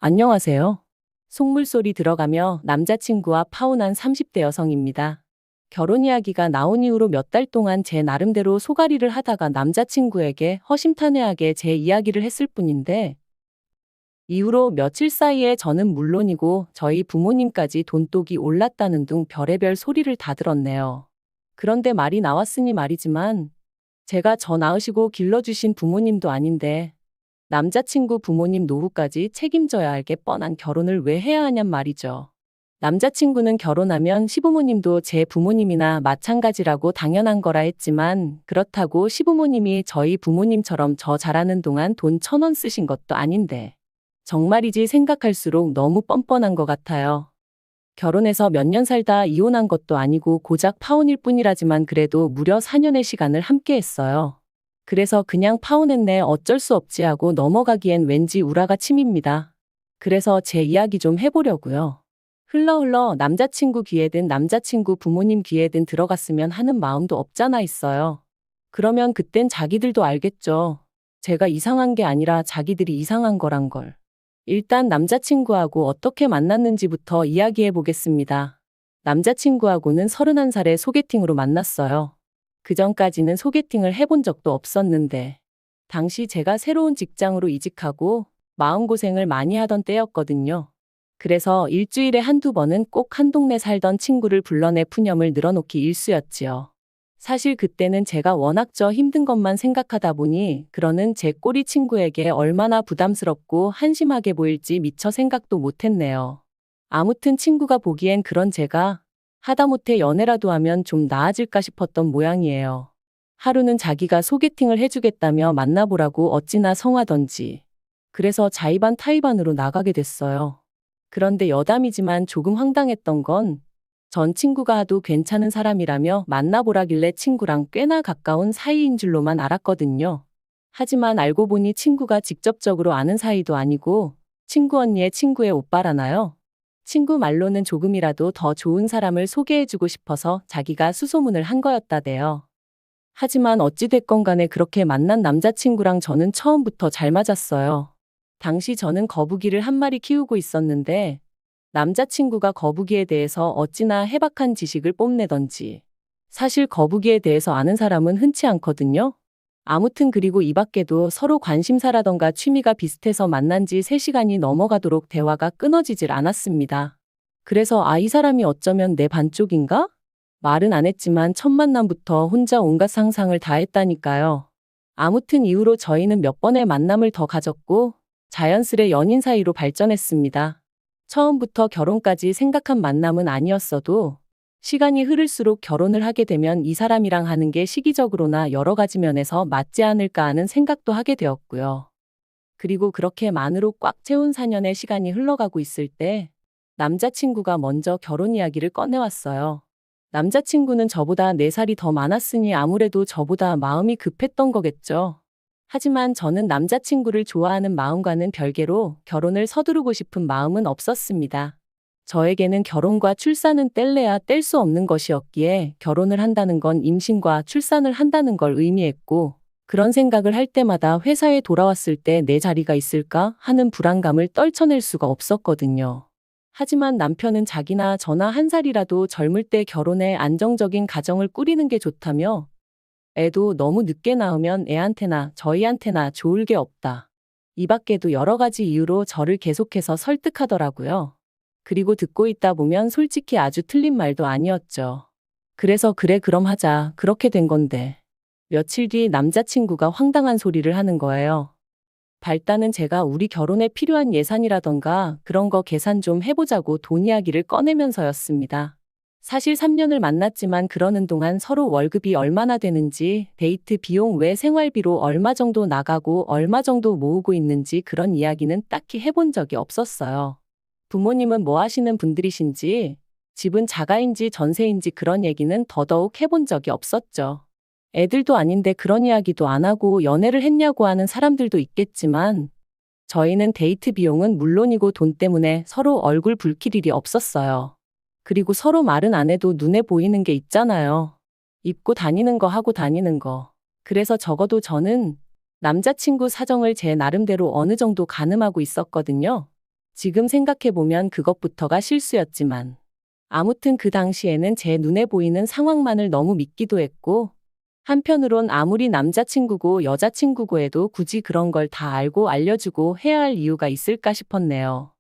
안녕하세요. 속물소리 들어가며 남자친구와 파혼한 30대 여성입니다. 결혼 이야기가 나온 이후로 몇 달 동안 제 나름대로 소가리를 하다가 남자친구에게 허심탄회하게 제 이야기를 했을 뿐인데, 이후로 며칠 사이에 저는 물론이고 저희 부모님까지 돈독이 올랐다는 둥 별의별 소리를 다 들었네요. 그런데 말이 나왔으니 말이지만, 제가 저 낳으시고 길러주신 부모님도 아닌데, 남자친구 부모님 노후까지 책임져야 할 게 뻔한 결혼을 왜 해야 하냔 말이죠. 남자친구는 결혼하면 시부모님도 제 부모님이나 마찬가지라고 당연한 거라 했지만, 그렇다고 시부모님이 저희 부모님처럼 저 자라는 동안 돈 1,000원 쓰신 것도 아닌데, 정말이지 생각할수록 너무 뻔뻔한 것 같아요. 결혼해서 몇 년 살다 이혼한 것도 아니고 고작 파혼일 뿐이라지만 그래도 무려 4년의 시간을 함께 했어요. 그래서 그냥 파혼했네 어쩔 수 없지 하고 넘어가기엔 왠지 우라가 침입니다. 그래서 제 이야기 좀 해보려고요. 흘러 남자친구 귀에든 남자친구 부모님 귀에든 들어갔으면 하는 마음도 없잖아 있어요. 그러면 그땐 자기들도 알겠죠. 제가 이상한 게 아니라 자기들이 이상한 거란 걸. 일단 남자친구하고 어떻게 만났는지부터 이야기해 보겠습니다. 남자친구하고는 31살에 소개팅으로 만났어요. 그전까지는 소개팅을 해본 적도 없었는데, 당시 제가 새로운 직장으로 이직하고 마음고생을 많이 하던 때였거든요. 그래서 일주일에 한두 번은 꼭 한 동네 살던 친구를 불러내 푸념을 늘어놓기 일쑤였지요. 사실 그때는 제가 워낙 저 힘든 것만 생각하다 보니 그러는 제 꼬리 친구에게 얼마나 부담스럽고 한심하게 보일지 미처 생각도 못했네요. 아무튼 친구가 보기엔 그런 제가 하다못해 연애라도 하면 좀 나아질까 싶었던 모양이에요. 하루는 자기가 소개팅을 해주겠다며 만나보라고 어찌나 성하던지. 그래서 자의반 타의반으로 나가게 됐어요. 그런데 여담이지만 조금 황당했던 건 전 친구가 하도 괜찮은 사람이라며 만나보라길래 친구랑 꽤나 가까운 사이인 줄로만 알았거든요. 하지만 알고 보니 친구가 직접적으로 아는 사이도 아니고 친구 언니의 친구의 오빠라나요? 친구 말로는 조금이라도 더 좋은 사람을 소개해주고 싶어서 자기가 수소문을 한 거였다대요. 하지만 어찌됐건 간에 그렇게 만난 남자친구랑 저는 처음부터 잘 맞았어요. 당시 저는 거북이를 한 마리 키우고 있었는데 남자친구가 거북이에 대해서 어찌나 해박한 지식을 뽐내던지. 사실 거북이에 대해서 아는 사람은 흔치 않거든요. 아무튼 그리고 이 밖에도 서로 관심사라던가 취미가 비슷해서 만난 지 3시간이 넘어가도록 대화가 끊어지질 않았습니다. 그래서 이 사람이 어쩌면 내 반쪽인가? 말은 안 했지만 첫 만남부터 혼자 온갖 상상을 다 했다니까요. 아무튼 이후로 저희는 몇 번의 만남을 더 가졌고 자연스레 연인 사이로 발전했습니다. 처음부터 결혼까지 생각한 만남은 아니었어도 시간이 흐를수록 결혼을 하게 되면 이 사람이랑 하는 게 시기적으로나 여러 가지 면에서 맞지 않을까 하는 생각도 하게 되었고요. 그리고 그렇게 만으로 꽉 채운 4년의 시간이 흘러가고 있을 때 남자친구가 먼저 결혼 이야기를 꺼내왔어요. 남자친구는 저보다 4살이 더 많았으니 아무래도 저보다 마음이 급했던 거겠죠. 하지만 저는 남자친구를 좋아하는 마음과는 별개로 결혼을 서두르고 싶은 마음은 없었습니다. 저에게는 결혼과 출산은 뗄래야 뗄 수 없는 것이었기에 결혼을 한다는 건 임신과 출산을 한다는 걸 의미했고, 그런 생각을 할 때마다 회사에 돌아왔을 때 내 자리가 있을까 하는 불안감을 떨쳐낼 수가 없었거든요. 하지만 남편은 자기나 저나 1살이라도 젊을 때 결혼해 안정적인 가정을 꾸리는 게 좋다며 애도 너무 늦게 낳으면 애한테나 저희한테나 좋을 게 없다. 이 밖에도 여러 가지 이유로 저를 계속해서 설득하더라고요. 그리고 듣고 있다 보면 솔직히 아주 틀린 말도 아니었죠. 그래서 그래 그럼 하자 그렇게 된 건데. 며칠 뒤 남자친구가 황당한 소리를 하는 거예요. 발단은 제가 우리 결혼에 필요한 예산이라던가 그런 거 계산 좀 해보자고 돈 이야기를 꺼내면서였습니다. 사실 3년을 만났지만 그러는 동안 서로 월급이 얼마나 되는지, 데이트 비용 외 생활비로 얼마 정도 나가고 얼마 정도 모으고 있는지 그런 이야기는 딱히 해본 적이 없었어요. 부모님은 뭐 하시는 분들이신지, 집은 자가인지 전세인지 그런 얘기는 더더욱 해본 적이 없었죠. 애들도 아닌데 그런 이야기도 안 하고 연애를 했냐고 하는 사람들도 있겠지만 저희는 데이트 비용은 물론이고 돈 때문에 서로 얼굴 붉힐 일이 없었어요. 그리고 서로 말은 안 해도 눈에 보이는 게 있잖아요. 입고 다니는 거 하고 다니는 거. 그래서 적어도 저는 남자친구 사정을 제 나름대로 어느 정도 가늠하고 있었거든요. 지금 생각해보면 그것부터가 실수였지만. 아무튼 그 당시에는 제 눈에 보이는 상황만을 너무 믿기도 했고, 한편으론 아무리 남자친구고 여자친구고 해도 굳이 그런 걸 다 알고 알려주고 해야 할 이유가 있을까 싶었네요.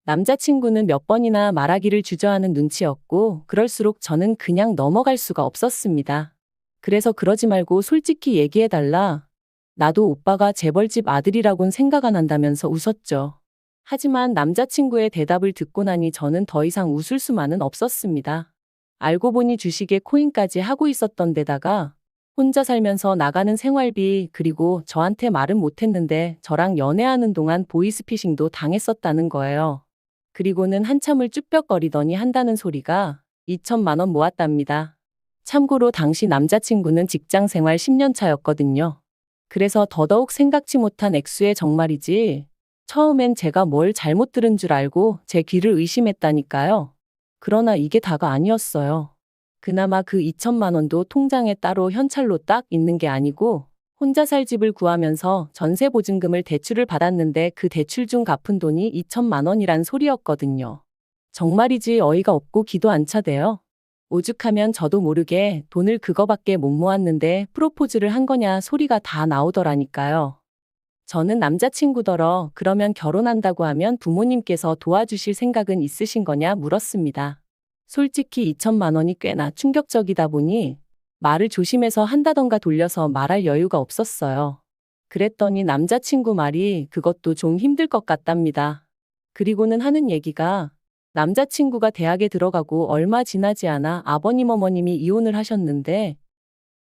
남자친구는 몇 번이나 말하기를 주저하는 눈치였고, 그럴수록 저는 그냥 넘어갈 수가 없었습니다. 그래서 그러지 말고 솔직히 얘기해달라. 나도 오빠가 재벌집 아들이라곤 생각 안 한다면서 웃었죠. 하지만 남자친구의 대답을 듣고 나니 저는 더 이상 웃을 수만은 없었습니다. 알고 보니 주식에 코인까지 하고 있었던 데다가 혼자 살면서 나가는 생활비, 그리고 저한테 말은 못했는데 저랑 연애하는 동안 보이스피싱도 당했었다는 거예요. 그리고는 한참을 쭈뼛거리더니 한다는 소리가 2천만 원 모았답니다. 참고로 당시 남자친구는 직장 생활 10년 차였거든요. 그래서 더더욱 생각지 못한 액수의 정말이지. 처음엔 제가 뭘 잘못 들은 줄 알고 제 귀를 의심했다니까요. 그러나 이게 다가 아니었어요. 그나마 그 2천만 원도 통장에 따로 현찰로 딱 있는 게 아니고 혼자 살 집을 구하면서 전세 보증금을 대출을 받았는데 그 대출 중 갚은 돈이 2천만 원이란 소리였거든요. 정말이지 어이가 없고 기도 안 차대요. 오죽하면 저도 모르게 돈을 그거밖에 못 모았는데 프로포즈를 한 거냐 소리가 다 나오더라니까요. 저는 남자친구더러 그러면 결혼한다고 하면 부모님께서 도와주실 생각은 있으신 거냐 물었습니다. 솔직히 2천만 원이 꽤나 충격적이다 보니 말을 조심해서 한다던가 돌려서 말할 여유가 없었어요. 그랬더니 남자친구 말이 그것도 좀 힘들 것 같답니다. 그리고는 하는 얘기가 남자친구가 대학에 들어가고 얼마 지나지 않아 아버님 어머님이 이혼을 하셨는데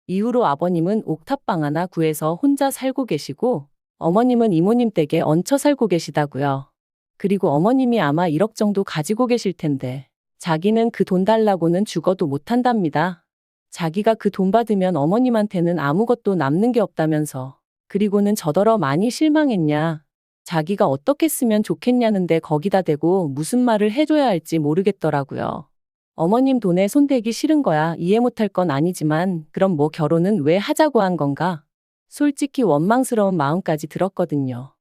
이후로 아버님은 옥탑방 하나 구해서 혼자 살고 계시고 어머님은 이모님 댁에 얹혀 살고 계시다고요. 그리고 어머님이 아마 1억 정도 가지고 계실 텐데 자기는 그 돈 달라고는 죽어도 못한답니다. 자기가 그 돈 받으면 어머님한테는 아무것도 남는 게 없다면서. 그리고는 저더러 많이 실망했냐. 자기가 어떻게 쓰면 좋겠냐는데 거기다 대고 무슨 말을 해줘야 할지 모르겠더라고요. 어머님 돈에 손대기 싫은 거야 이해 못할 건 아니지만 그럼 뭐 결혼은 왜 하자고 한 건가? 솔직히 원망스러운 마음까지 들었거든요.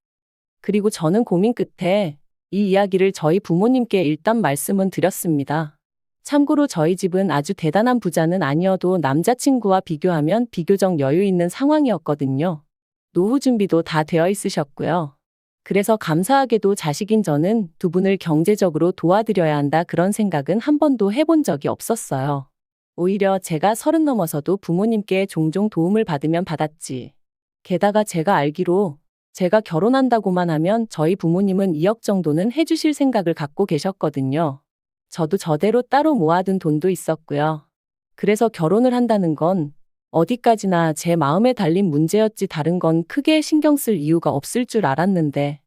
그리고 저는 고민 끝에 이 이야기를 저희 부모님께 일단 말씀은 드렸습니다. 참고로 저희 집은 아주 대단한 부자는 아니어도 남자친구와 비교하면 비교적 여유 있는 상황이었거든요. 노후 준비도 다 되어 있으셨고요. 그래서 감사하게도 자식인 저는 두 분을 경제적으로 도와드려야 한다 그런 생각은 한 번도 해본 적이 없었어요. 오히려 제가 30 넘어서도 부모님께 종종 도움을 받으면 받았지. 게다가 제가 알기로 제가 결혼한다고만 하면 저희 부모님은 2억 정도는 해주실 생각을 갖고 계셨거든요. 저도 저대로 따로 모아둔 돈도 있었고요. 그래서 결혼을 한다는 건 어디까지나 제 마음에 달린 문제였지 다른 건 크게 신경 쓸 이유가 없을 줄 알았는데.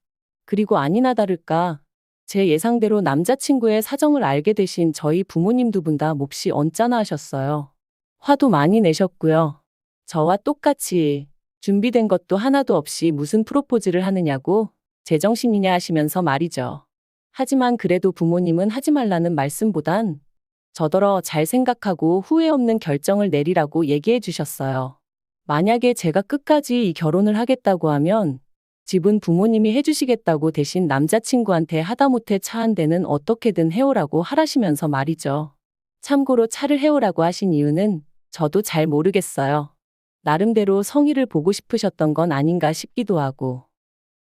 그리고 아니나 다를까 제 예상대로 남자친구의 사정을 알게 되신 저희 부모님 두 분 다 몹시 언짢아 하셨어요. 화도 많이 내셨고요. 저와 똑같이 준비된 것도 하나도 없이 무슨 프로포즈를 하느냐고 제정신이냐 하시면서 말이죠. 하지만 그래도 부모님은 하지 말라는 말씀보단 저더러 잘 생각하고 후회 없는 결정을 내리라고 얘기해 주셨어요. 만약에 제가 끝까지 이 결혼을 하겠다고 하면 집은 부모님이 해주시겠다고 대신 남자친구한테 하다못해 차 한 대는 어떻게든 해오라고 하라시면서 말이죠. 참고로 차를 해오라고 하신 이유는 저도 잘 모르겠어요. 나름대로 성의를 보고 싶으셨던 건 아닌가 싶기도 하고.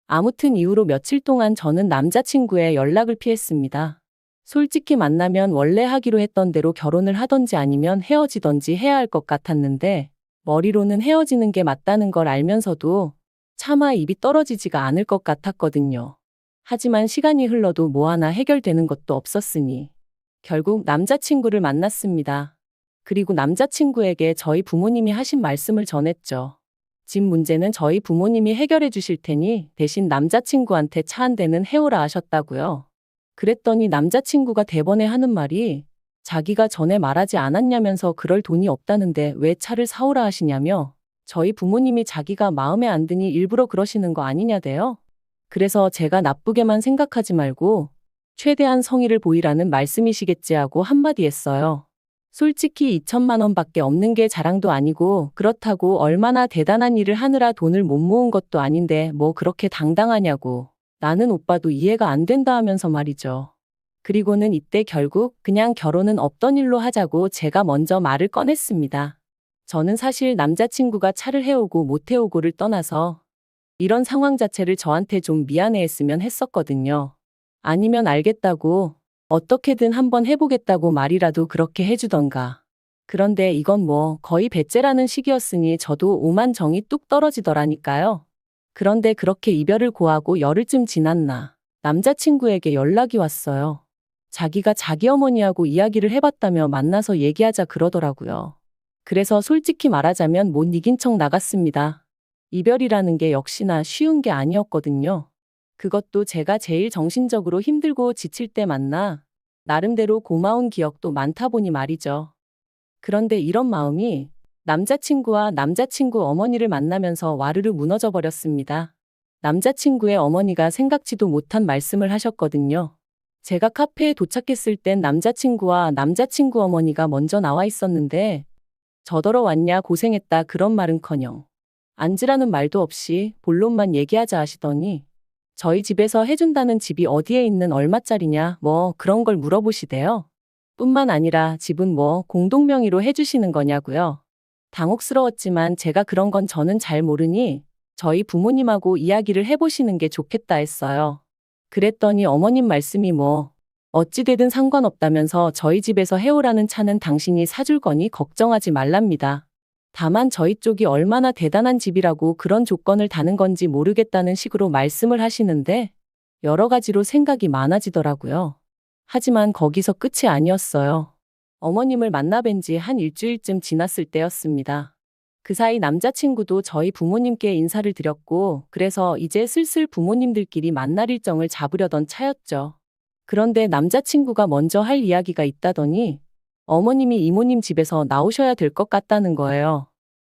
아무튼 이후로 며칠 동안 저는 남자친구의 연락을 피했습니다. 솔직히 만나면 원래 하기로 했던 대로 결혼을 하던지 아니면 헤어지던지 해야 할 것 같았는데 머리로는 헤어지는 게 맞다는 걸 알면서도 차마 입이 떨어지지가 않을 것 같았거든요. 하지만 시간이 흘러도 뭐 하나 해결되는 것도 없었으니 결국 남자친구를 만났습니다. 그리고 남자친구에게 저희 부모님이 하신 말씀을 전했죠. 집 문제는 저희 부모님이 해결해 주실 테니 대신 남자친구한테 차 한 대는 해오라 하셨다고요. 그랬더니 남자친구가 대번에 하는 말이 자기가 전에 말하지 않았냐면서 그럴 돈이 없다는데 왜 차를 사오라 하시냐며 저희 부모님이 자기가 마음에 안 드니 일부러 그러시는 거 아니냐대요. 그래서 제가 나쁘게만 생각하지 말고 최대한 성의를 보이라는 말씀이시겠지 하고 한마디 했어요. 솔직히 2천만 원밖에 없는 게 자랑도 아니고 그렇다고 얼마나 대단한 일을 하느라 돈을 못 모은 것도 아닌데 뭐 그렇게 당당하냐고. 나는 오빠도 이해가 안 된다 하면서 말이죠. 그리고는 이때 결국 그냥 결혼은 없던 일로 하자고 제가 먼저 말을 꺼냈습니다. 저는 사실 남자친구가 차를 해오고 못 해오고를 떠나서 이런 상황 자체를 저한테 좀 미안해했으면 했었거든요. 아니면 알겠다고 어떻게든 한번 해보겠다고 말이라도 그렇게 해주던가. 그런데 이건 뭐 거의 배째라는 식이었으니 저도 오만 정이 뚝 떨어지더라니까요. 그런데 그렇게 이별을 고하고 열흘쯤 지났나 남자친구에게 연락이 왔어요. 자기가 자기 어머니하고 이야기를 해봤다며 만나서 얘기하자 그러더라고요. 그래서 솔직히 말하자면 못 이긴 척 나갔습니다. 이별이라는 게 역시나 쉬운 게 아니었거든요. 그것도 제가 제일 정신적으로 힘들고 지칠 때 만나 나름대로 고마운 기억도 많다 보니 말이죠. 그런데 이런 마음이 남자친구와 남자친구 어머니를 만나면서 와르르 무너져 버렸습니다. 남자친구의 어머니가 생각지도 못한 말씀을 하셨거든요. 제가 카페에 도착했을 땐 남자친구와 남자친구 어머니가 먼저 나와 있었는데 저더러 왔냐 고생했다 그런 말은커녕 앉으라는 말도 없이 본론만 얘기하자 하시더니 저희 집에서 해준다는 집이 어디에 있는 얼마짜리냐 뭐 그런 걸 물어보시대요. 뿐만 아니라 집은 뭐 공동명의로 해주시는 거냐고요. 당혹스러웠지만 제가 그런 건 저는 잘 모르니 저희 부모님하고 이야기를 해보시는 게 좋겠다 했어요. 그랬더니 어머님 말씀이 뭐 어찌되든 상관없다면서 저희 집에서 해오라는 차는 당신이 사줄 거니 걱정하지 말랍니다. 다만 저희 쪽이 얼마나 대단한 집이라고 그런 조건을 다는 건지 모르겠다는 식으로 말씀을 하시는데 여러 가지로 생각이 많아지더라고요. 하지만 거기서 끝이 아니었어요. 어머님을 만나 뵌 지 한 일주일쯤 지났을 때였습니다. 그 사이 남자친구도 저희 부모님께 인사를 드렸고 그래서 이제 슬슬 부모님들끼리 만날 일정을 잡으려던 차였죠. 그런데 남자친구가 먼저 할 이야기가 있다더니 어머님이 이모님 집에서 나오셔야 될 것 같다는 거예요.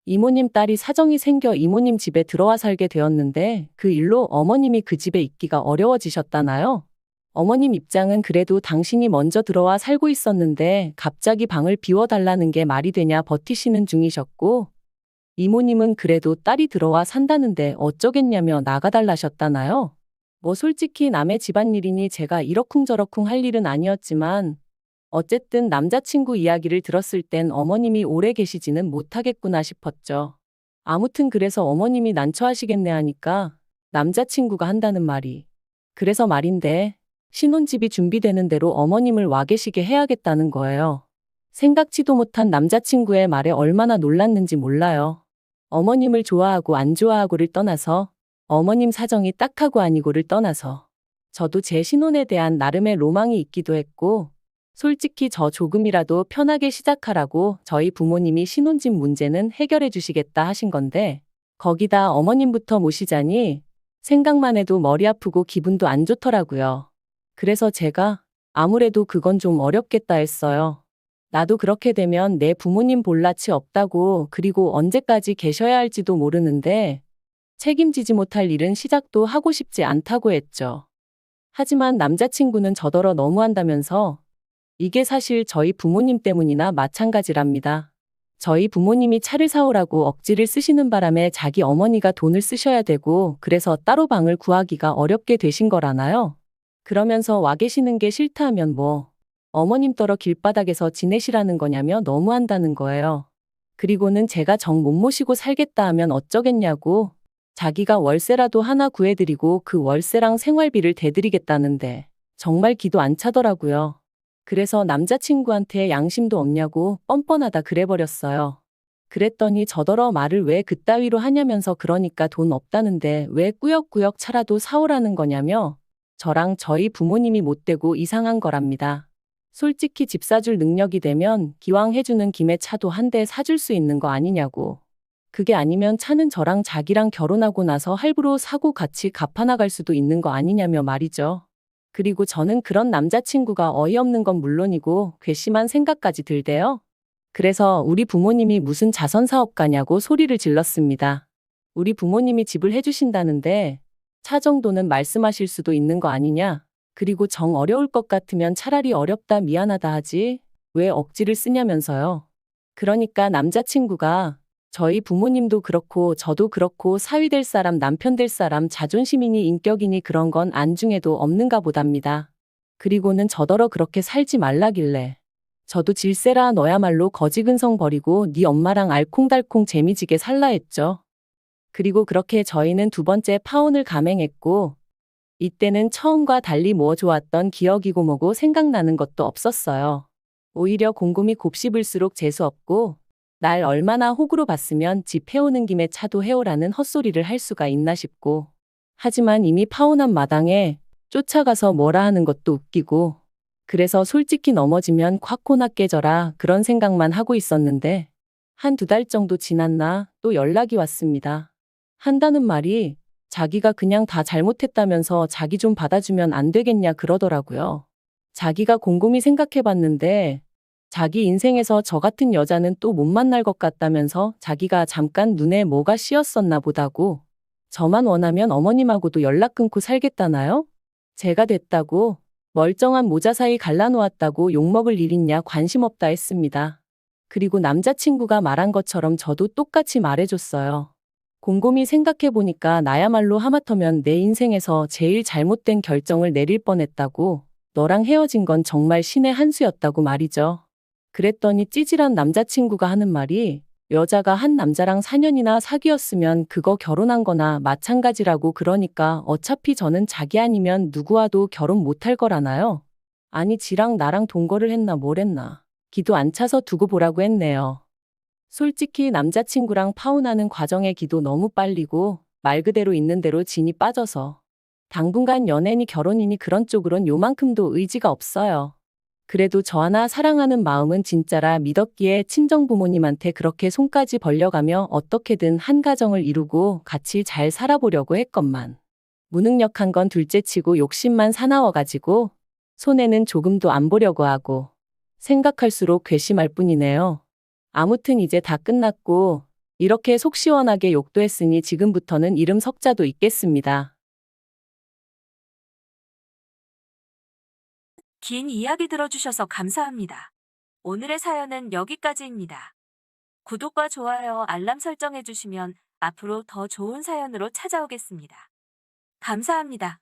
이모님 딸이 사정이 생겨 이모님 집에 들어와 살게 되었는데 그 일로 어머님이 그 집에 있기가 어려워지셨다나요? 어머님 입장은 그래도 당신이 먼저 들어와 살고 있었는데 갑자기 방을 비워달라는 게 말이 되냐 버티시는 중이셨고 이모님은 그래도 딸이 들어와 산다는데 어쩌겠냐며 나가달라셨다나요? 뭐 솔직히 남의 집안일이니 제가 이러쿵저러쿵 할 일은 아니었지만 어쨌든 남자친구 이야기를 들었을 땐 어머님이 오래 계시지는 못하겠구나 싶었죠. 아무튼 그래서 어머님이 난처하시겠네 하니까 남자친구가 한다는 말이 그래서 말인데 신혼집이 준비되는 대로 어머님을 와 계시게 해야겠다는 거예요. 생각지도 못한 남자친구의 말에 얼마나 놀랐는지 몰라요. 어머님을 좋아하고 안 좋아하고를 떠나서 어머님 사정이 딱하고 아니고를 떠나서 저도 제 신혼에 대한 나름의 로망이 있기도 했고 솔직히 저 조금이라도 편하게 시작하라고 저희 부모님이 신혼집 문제는 해결해 주시겠다 하신 건데 거기다 어머님부터 모시자니 생각만 해도 머리 아프고 기분도 안 좋더라고요. 그래서 제가 아무래도 그건 좀 어렵겠다 했어요. 나도 그렇게 되면 내 부모님 볼 낯이 없다고 그리고 언제까지 계셔야 할지도 모르는데 책임지지 못할 일은 시작도 하고 싶지 않다고 했죠. 하지만 남자친구는 저더러 너무한다면서 이게 사실 저희 부모님 때문이나 마찬가지랍니다. 저희 부모님이 차를 사오라고 억지를 쓰시는 바람에 자기 어머니가 돈을 쓰셔야 되고 그래서 따로 방을 구하기가 어렵게 되신 거라나요? 그러면서 와 계시는 게 싫다 하면 뭐 어머님 떨어 길바닥에서 지내시라는 거냐며 너무한다는 거예요. 그리고는 제가 정 못 모시고 살겠다 하면 어쩌겠냐고 자기가 월세라도 하나 구해드리고 그 월세랑 생활비를 대드리겠다는데 정말 기도 안 차더라고요. 그래서 남자친구한테 양심도 없냐고 뻔뻔하다 그래버렸어요. 그랬더니 저더러 말을 왜 그따위로 하냐면서 그러니까 돈 없다는데 왜 꾸역꾸역 차라도 사오라는 거냐며 저랑 저희 부모님이 못되고 이상한 거랍니다. 솔직히 집 사줄 능력이 되면 기왕 해주는 김에 차도 한 대 사줄 수 있는 거 아니냐고. 그게 아니면 차는 저랑 자기랑 결혼하고 나서 할부로 사고 같이 갚아나갈 수도 있는 거 아니냐며 말이죠. 그리고 저는 그런 남자친구가 어이없는 건 물론이고 괘씸한 생각까지 들대요. 그래서 우리 부모님이 무슨 자선사업가냐고 소리를 질렀습니다. 우리 부모님이 집을 해주신다는데 차 정도는 말씀하실 수도 있는 거 아니냐. 그리고 정 어려울 것 같으면 차라리 어렵다 미안하다 하지 왜 억지를 쓰냐면서요. 그러니까 남자친구가 저희 부모님도 그렇고 저도 그렇고 사위 될 사람, 남편 될 사람, 자존심이니 인격이니 그런 건 안중에도 없는가 보답니다. 그리고는 저더러 그렇게 살지 말라길래. 저도 질세라 너야말로 거지근성 버리고 네 엄마랑 알콩달콩 재미지게 살라 했죠. 그리고 그렇게 저희는 두 번째 파혼을 감행했고, 이때는 처음과 달리 뭐 좋았던 기억이고 뭐고 생각나는 것도 없었어요. 오히려 곰곰이 곱씹을수록 재수없고, 날 얼마나 호구로 봤으면 집 해오는 김에 차도 해오라는 헛소리를 할 수가 있나 싶고. 하지만 이미 파혼한 마당에 쫓아가서 뭐라 하는 것도 웃기고. 그래서 솔직히 넘어지면 콱코나 깨져라 그런 생각만 하고 있었는데, 한 두 달 정도 지났나 또 연락이 왔습니다. 한다는 말이 자기가 그냥 다 잘못했다면서 자기 좀 받아주면 안 되겠냐 그러더라고요. 자기가 곰곰이 생각해봤는데 자기 인생에서 저 같은 여자는 또 못 만날 것 같다면서 자기가 잠깐 눈에 뭐가 씌었었나 보다고. 저만 원하면 어머님하고도 연락 끊고 살겠다나요? 제가 됐다고 멀쩡한 모자 사이 갈라놓았다고 욕먹을 일 있냐 관심 없다 했습니다. 그리고 남자친구가 말한 것처럼 저도 똑같이 말해줬어요. 곰곰이 생각해보니까 나야말로 하마터면 내 인생에서 제일 잘못된 결정을 내릴 뻔했다고. 너랑 헤어진 건 정말 신의 한 수였다고 말이죠. 그랬더니 찌질한 남자친구가 하는 말이 여자가 한 남자랑 4년이나 사귀었으면 그거 결혼한 거나 마찬가지라고. 그러니까 어차피 저는 자기 아니면 누구와도 결혼 못할 거라나요? 아니 지랑 나랑 동거를 했나 뭘 했나. 기도 안 차서 두고 보라고 했네요. 솔직히 남자친구랑 파혼하는 과정의 기도 너무 빨리고 말 그대로 있는 대로 진이 빠져서 당분간 연애니 결혼이니 그런 쪽으론 요만큼도 의지가 없어요. 그래도 저 하나 사랑하는 마음은 진짜라 믿었기에 친정부모님한테 그렇게 손까지 벌려가며 어떻게든 한 가정을 이루고 같이 잘 살아보려고 했건만 무능력한 건 둘째치고 욕심만 사나워가지고 손해는 조금도 안 보려고 하고 생각할수록 괘씸할 뿐이네요. 아무튼 이제 다 끝났고 이렇게 속 시원하게 욕도 했으니 지금부터는 이름 석자도 있겠습니다. 긴 이야기 들어주셔서 감사합니다. 오늘의 사연은 여기까지입니다. 구독과 좋아요, 알람 설정해주시면 앞으로 더 좋은 사연으로 찾아오겠습니다. 감사합니다.